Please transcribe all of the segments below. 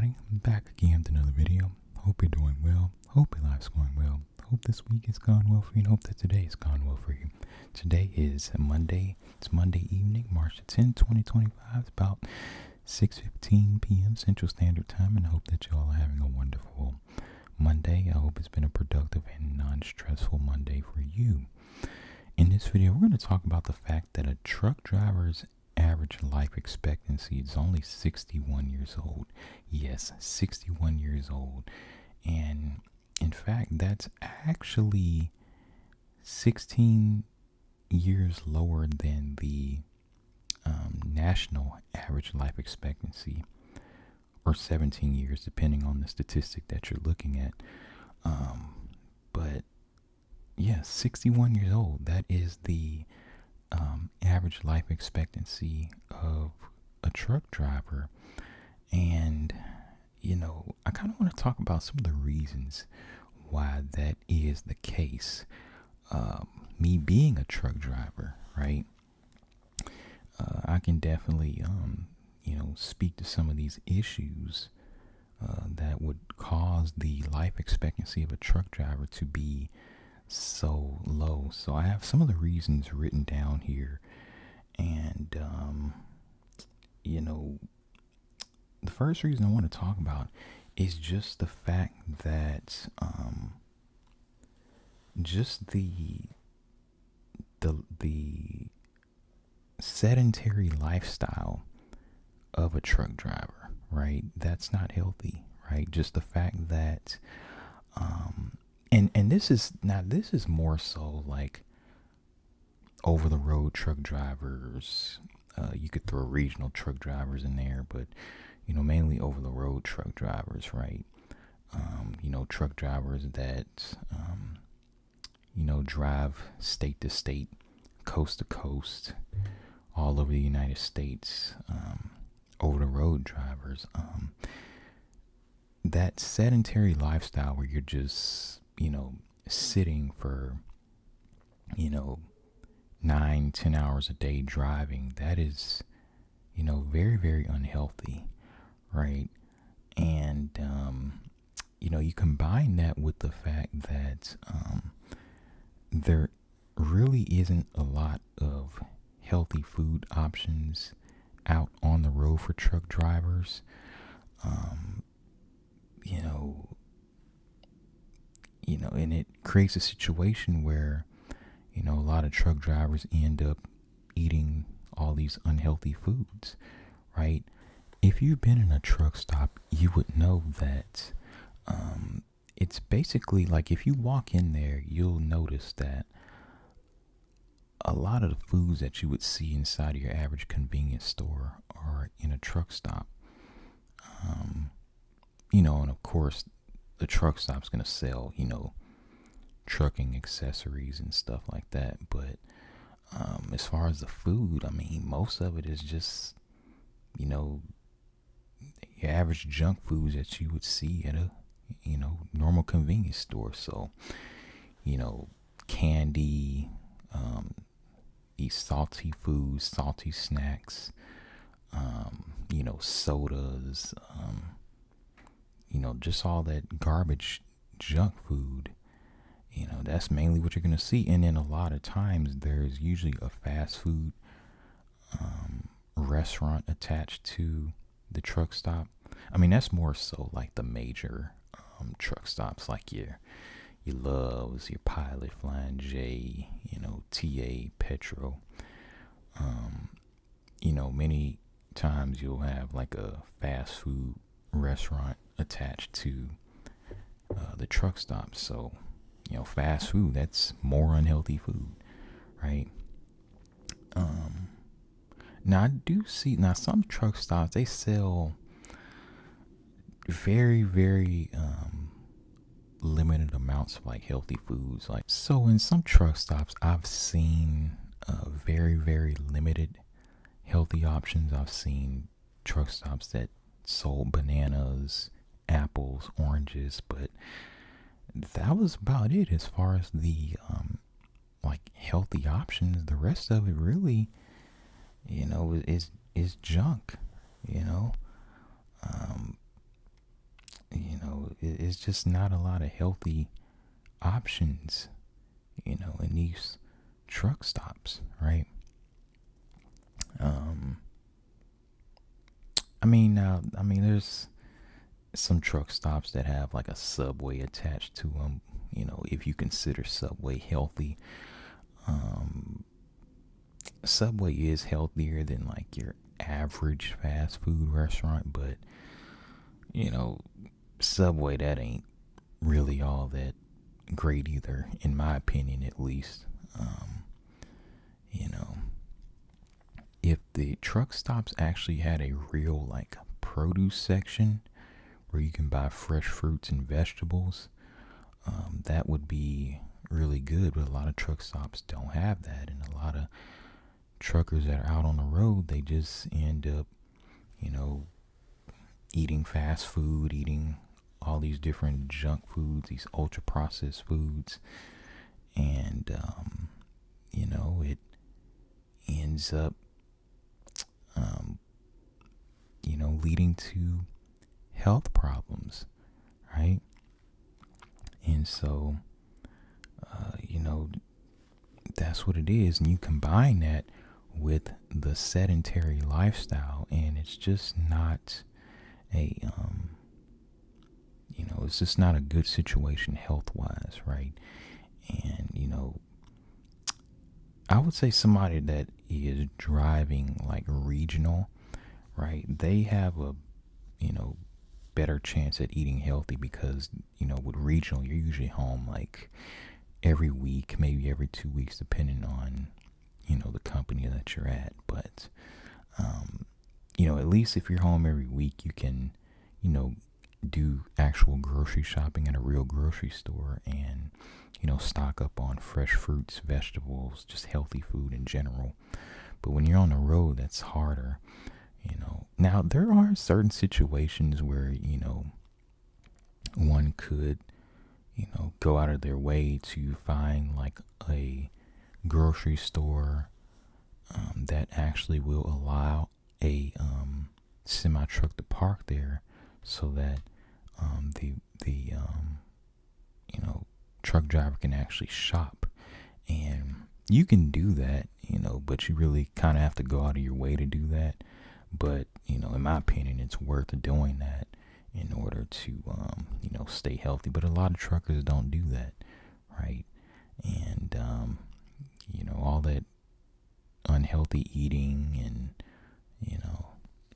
everybody, I'm back again with another video. Hope you're doing well. Hope your life's going well. Hope this week has gone well for you, and hope that today has gone well for you. Today is Monday. It's Monday evening, March the 10th, 2025. It's about 6:15 p.m. Central Standard Time, and I hope that you all are having a wonderful Monday. I hope it's been a productive and non-stressful Monday for you. In this video, we're going to talk about the fact that a truck driver's average life expectancy is only 61 years old. Yes, 61 years old. And in fact, that's actually 16 years lower than the national average life expectancy, or 17 years, depending on the statistic that you're looking at. But yeah, 61 years old. That is the average life expectancy of a truck driver. And, I kind of want to talk about some of the reasons why that is the case. Me being a truck driver, right? I can definitely, speak to some of these issues that would cause the life expectancy of a truck driver to be so low. So I have some of the reasons written down here, and the first reason I want to talk about is just the fact that just the sedentary lifestyle of a truck driver, right? That's not healthy, right? Just the fact that and this is more so like over the road truck drivers. You could throw regional truck drivers in there, but mainly over the road truck drivers, right? Truck drivers that drive state to state, coast to coast, all over the United States. Over the road drivers, that sedentary lifestyle where you're just sitting for 9-10 hours a day driving, that is very, very unhealthy, right? And you combine that with the fact that there really isn't a lot of healthy food options out on the road for truck drivers. And it creates a situation where a lot of truck drivers end up eating all these unhealthy foods, right? If you've been in a truck stop, you would know that it's basically like, if you walk in there, you'll notice that a lot of the foods that you would see inside of your average convenience store are in a truck stop. And of course, the truck stop's going to sell, trucking accessories and stuff like that. But as far as the food, most of it is just, your average junk foods that you would see at a, normal convenience store. So, candy, these salty foods, salty snacks, sodas, just all that garbage junk food. That's mainly what you're going to see. And then a lot of times there's usually a fast food restaurant attached to the truck stop. That's more so like the major truck stops, like your Loves, your Pilot, Flying J, TA, Petro. Many times you'll have like a fast food restaurant attached to the truck stop. So, fast food, that's more unhealthy food, right? Now I do see, some truck stops, they sell very, very limited amounts of like healthy foods. Like, so in some truck stops, I've seen very, very limited healthy options. I've seen truck stops that sold bananas, apples, oranges, but that was about it as far as the like healthy options. The rest of it really, is junk. there's just not a lot of healthy options, in these truck stops, right? Um, there's some truck stops that have like a Subway attached to them. If you consider Subway healthy, um, Subway is healthier than like your average fast food restaurant, but you know, Subway, that ain't really all that great either, in my opinion, at least. Um, you know, if the truck stops actually had a real like produce section where you can buy fresh fruits and vegetables, that would be really good. But a lot of truck stops don't have that, and a lot of truckers that are out on the road, they just end up, you know, eating fast food, eating all these different junk foods, these ultra processed foods, and it ends up, um, leading to health problems, right? And so, that's what it is. And you combine that with the sedentary lifestyle, and it's just not a, it's just not a good situation health wise, right? And, I would say somebody that is driving like regional, right? They have a, you know, better chance at eating healthy because, with regional, you're usually home like every week, maybe every 2 weeks, depending on, the company that you're at. But, at least if you're home every week, you can, do actual grocery shopping at a real grocery store and, stock up on fresh fruits, vegetables, just healthy food in general. But when you're on the road, that's harder. Now there are certain situations where, one could, go out of their way to find like a grocery store that actually will allow a semi truck to park there, so that the truck driver can actually shop. And you can do that, but you really kind of have to go out of your way to do that. But in my opinion, it's worth doing that in order to stay healthy. But a lot of truckers don't do that, right? And all that unhealthy eating and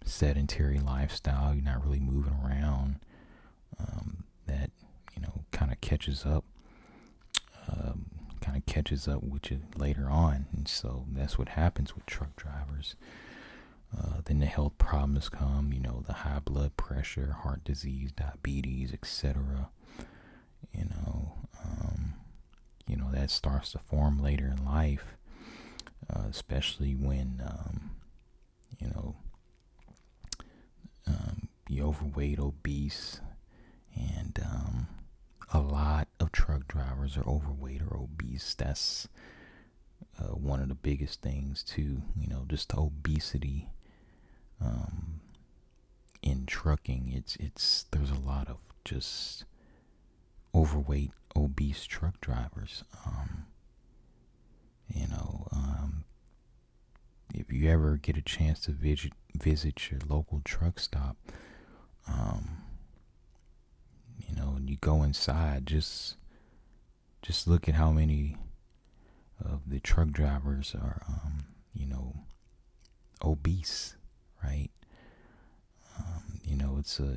sedentary lifestyle, you're not really moving around, that kind of catches up with you later on. And so that's what happens with truck drivers. Then the health problems come, the high blood pressure, heart disease, diabetes, etc. That starts to form later in life, especially when, you're overweight, obese, and a lot of truck drivers are overweight or obese. That's one of the biggest things too, just the obesity in trucking. It's there's a lot of just overweight, obese truck drivers. If you ever get a chance to visit your local truck stop, and you go inside, just look at how many of the truck drivers are, obese, right?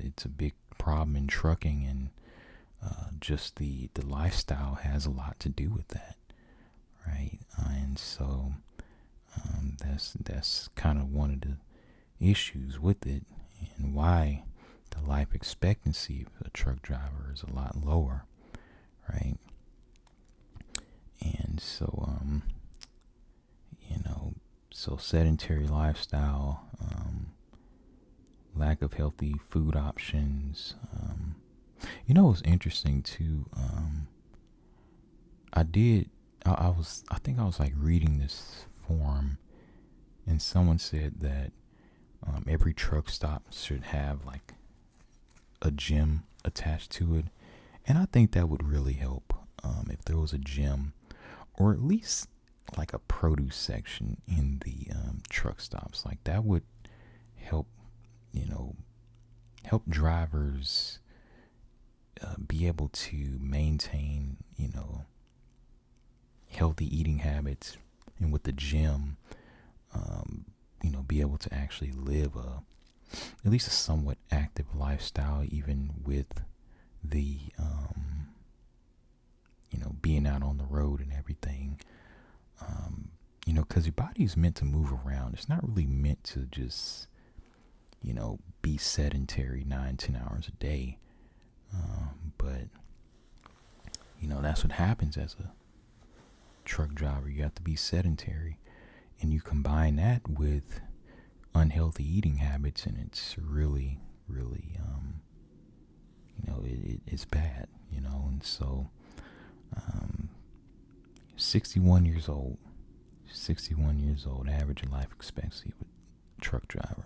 It's a big problem in trucking, and just the lifestyle has a lot to do with that, right? And so that's kind of one of the issues with it, and why the life expectancy of a truck driver is a lot lower, right? And so so sedentary lifestyle, lack of healthy food options. It was interesting too. I think I was like reading this forum, and someone said that every truck stop should have like a gym attached to it. And I think that would really help if there was a gym, or at least like a produce section in the truck stops. Like that would help, you know, help drivers be able to maintain, healthy eating habits, and with the gym, be able to actually live at least a somewhat active lifestyle, even with the, being out on the road and everything. Because your body is meant to move around. It's not really meant to just, be sedentary 9-10 hours a day. But, that's what happens as a truck driver. You have to be sedentary. And you combine that with unhealthy eating habits, and it's really, really, it's bad, And so, 61 years old, 61 years old, average life expectancy with truck driver.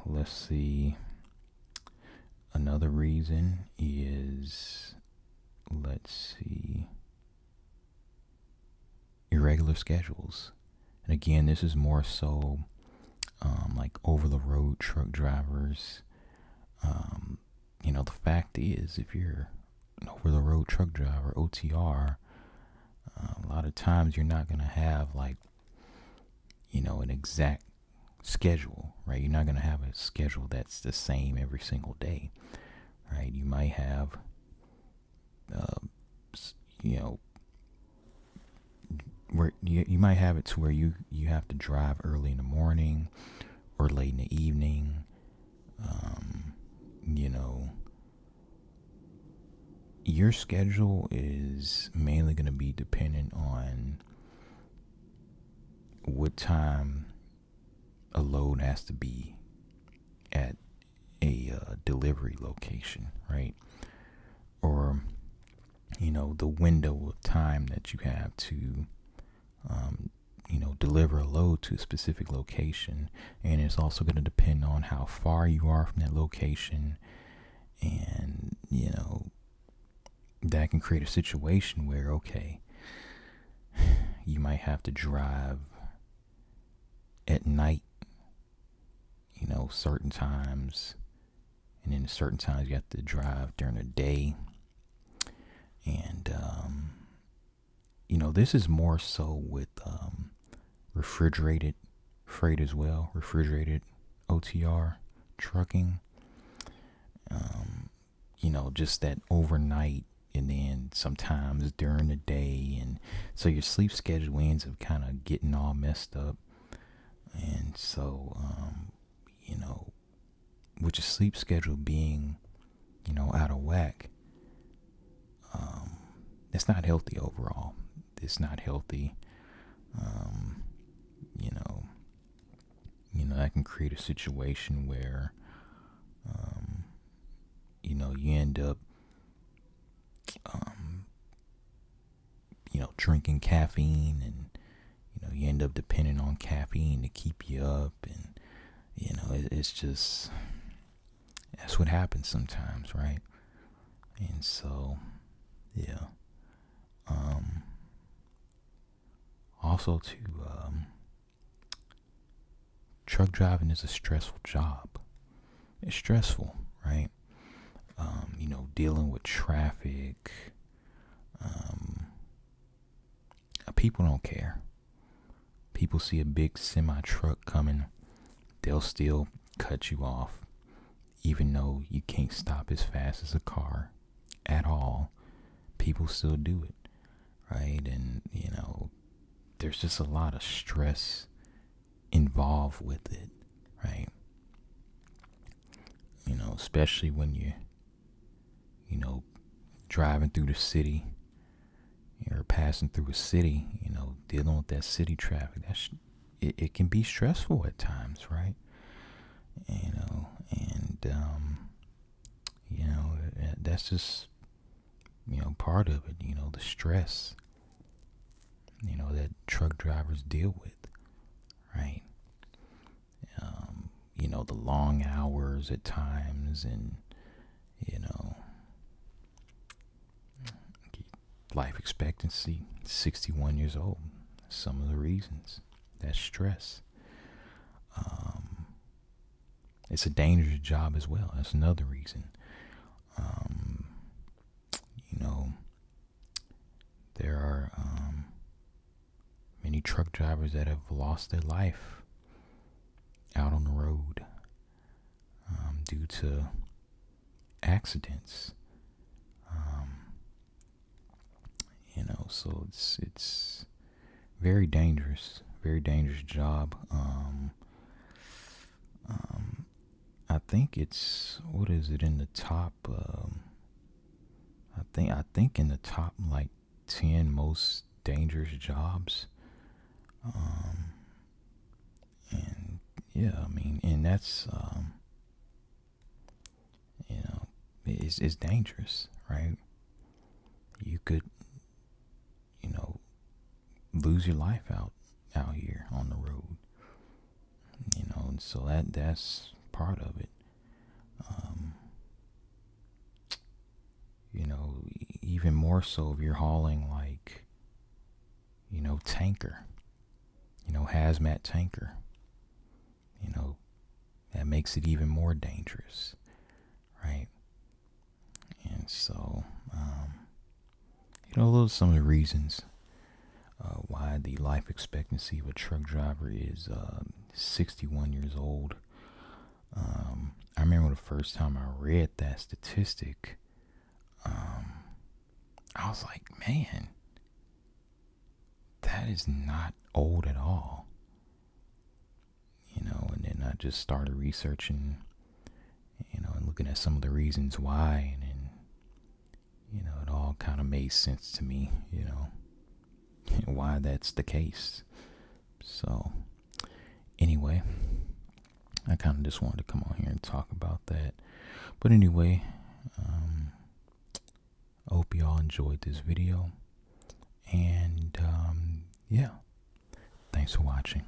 Let's see. Another reason is, let's see, irregular schedules. And again, this is more so like over the road truck drivers. The fact is, if you're an over the road truck driver, OTR, a lot of times you're not going to have like, an exact schedule, right? You're not going to have a schedule that's the same every single day, right? You might have, where you might have it to where you have to drive early in the morning or late in the evening. Your schedule is mainly going to be dependent on what time a load has to be at a delivery location, right? Or, the window of time that you have to, deliver a load to a specific location. And it's also going to depend on how far you are from that location. And, that can create a situation where, okay, you might have to drive at night, certain times, and then certain times you have to drive during the day. And, this is more so with refrigerated freight as well, refrigerated OTR trucking. Just that overnight, and then sometimes during the day, and so your sleep schedule ends up kind of getting all messed up. And so, with your sleep schedule being, out of whack, it's not healthy overall. It's not healthy. That can create a situation where, you end up, drinking caffeine, and, you end up depending on caffeine to keep you up. And, it's just, that's what happens sometimes, right? And so, yeah. Also, too, truck driving is a stressful job. It's stressful, right? Dealing with traffic. People don't care. People see a big semi truck coming, they'll still cut you off, even though you can't stop as fast as a car at all. People still do it, right? And there's just a lot of stress involved with it, right? Especially when you're, driving through the city, or passing through a city, dealing with that city traffic. It can be stressful at times, right? That's just, part of it, the stress, that truck drivers deal with, right? The long hours at times, and, life expectancy, 61 years old. Some of the reasons. That's stress. It's a dangerous job as well. That's another reason. You know, there are many truck drivers that have lost their life out on the road due to accidents. So it's very dangerous job. I think it's, what is it, in the top? I think in the top like 10 most dangerous jobs. And yeah, I mean, and that's it's dangerous, right? You could, lose your life out here on the road, and so that's part of it. Even more so if you're hauling like, tanker, hazmat tanker, that makes it even more dangerous, right? And so, those are some of the reasons why the life expectancy of a truck driver is 61 years old. I remember the first time I read that statistic, I was like, man, that is not old at all. And then I just started researching, and looking at some of the reasons why, and then, it all kind of made sense to me, why that's the case. So, anyway, I kind of just wanted to come on here and talk about that. But anyway, I hope you all enjoyed this video. And, yeah, thanks for watching.